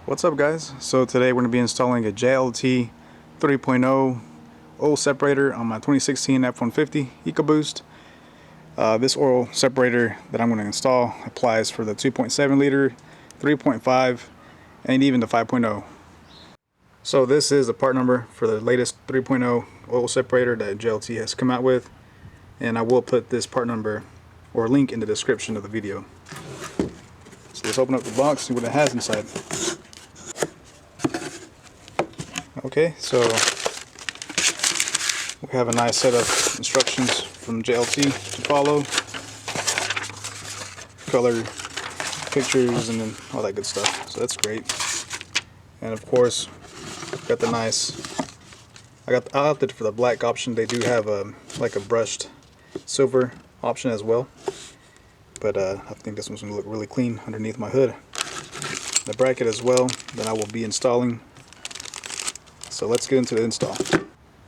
What's up, guys? So today we're going to be installing a JLT 3.0 oil separator on my 2016 F150 EcoBoost. This oil separator that I'm going to install applies for the 2.7 liter, 3.5, and even the 5.0. So this is the part number for the latest 3.0 oil separator that JLT has come out with, and I will put this part number or link in the description of the video. So let's open up the box, see what it has inside. Okay, so we have a nice set of instructions from JLT to follow, color pictures, and then all that good stuff. So that's great. And of course, got the nice. I opted for the black option. They do have like a brushed silver option as well, but I think this one's gonna look really clean underneath my hood. The bracket as well that I will be installing. So let's get into the install.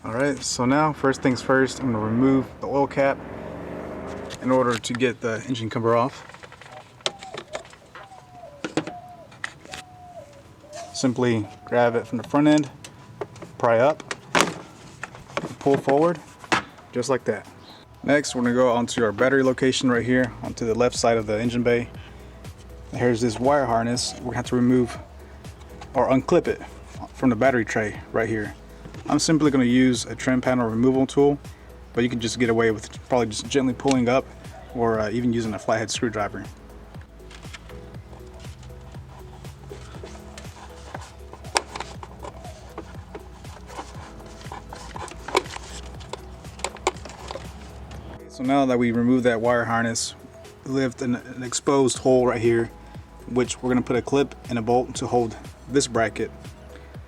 Alright, so now first things first, I'm going to remove the oil cap in order to get the engine cover off. Simply grab it from the front end, pry up, and pull forward, just like that. Next, we're going to go onto our battery location right here, onto the left side of the engine bay. Here's this wire harness. We're going to have to remove or unclip it from the battery tray right here. I'm simply going to use a trim panel removal tool, but you can just get away with probably just gently pulling up or even using a flathead screwdriver. So now that we removed that wire harness, left an exposed hole right here, which we're going to put a clip and a bolt to hold this bracket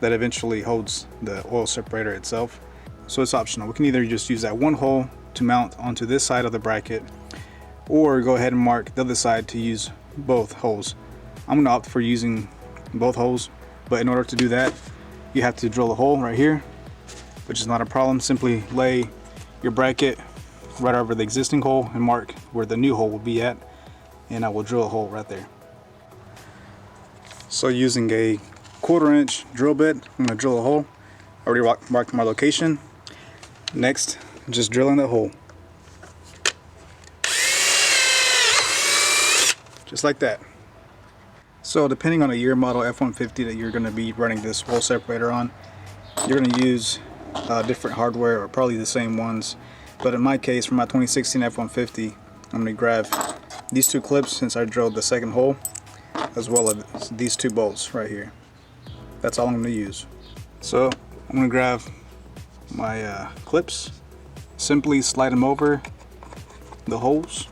that eventually holds the oil separator itself. So it's optional. We can either just use that one hole to mount onto this side of the bracket, or go ahead and mark the other side to use both holes. I'm going to opt for using both holes, but in order to do that, you have to drill a hole right here, which is not a problem. Simply lay your bracket right over the existing hole and mark where the new hole will be at, and I will drill a hole right there. So using a 1/4 inch drill bit, I'm going to drill a hole. I already marked my location. Next, just drilling the hole. Just like that. So depending on the year model F150 that you're going to be running this oil separator on, you're going to use different hardware, or probably the same ones. But in my case, for my 2016 F150, I'm going to grab these two clips since I drilled the second hole, as well as these two bolts right here. That's all I'm going to use. So I'm going to grab my clips, simply slide them over the holes,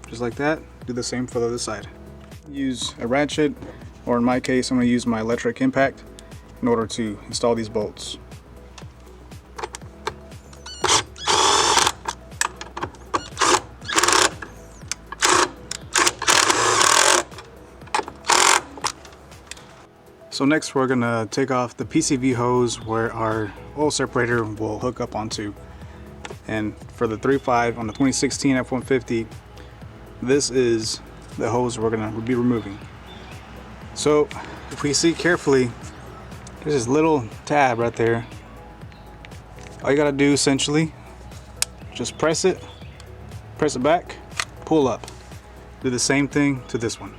just like that. Do the same for the other side. Use a ratchet, or in my case, I'm going to use my electric impact in order to install these bolts. So next we're going to take off the PCV hose where our oil separator will hook up onto. And for the 3.5 on the 2016 F150, this is the hose we're going to be removing. So if we see carefully, there's this little tab right there. All you got to do essentially, just press it back, pull up. Do the same thing to this one.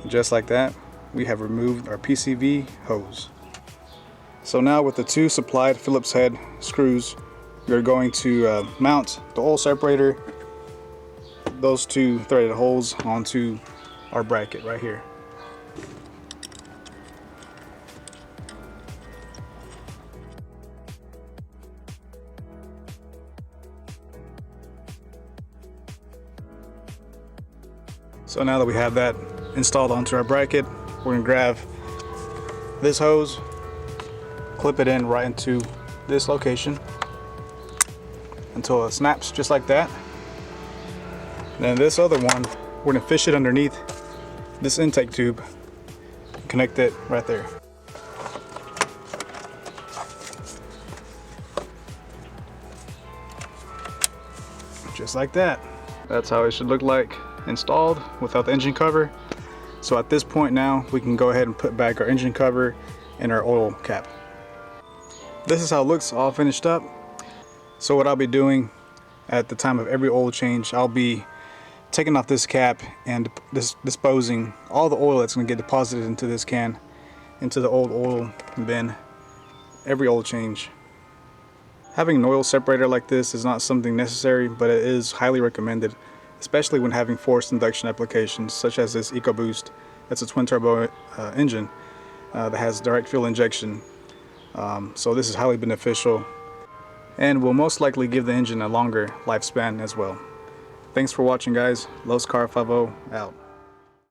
Just like that, we have removed our PCV hose. So now with the two supplied Phillips head screws, we're going to mount the oil separator, those two threaded holes, onto our bracket right here. So now that we have that installed onto our bracket, we're going to grab this hose, clip it in right into this location until it snaps just like that. Then this other one, we're going to fish it underneath this intake tube, connect it right there. Just like that. That's how it should look like installed without the engine cover. So at this point now, we can go ahead and put back our engine cover and our oil cap. This is how it looks all finished up. So what I'll be doing at the time of every oil change, I'll be taking off this cap and disposing all the oil that's going to get deposited into this can, into the old oil bin, every oil change. Having an oil separator like this is not something necessary, but it is highly recommended, especially when having forced induction applications such as this EcoBoost. That's a twin turbo engine that has direct fuel injection. So this is highly beneficial and will most likely give the engine a longer lifespan as well. Thanks for watching, guys. Los Car 50 out.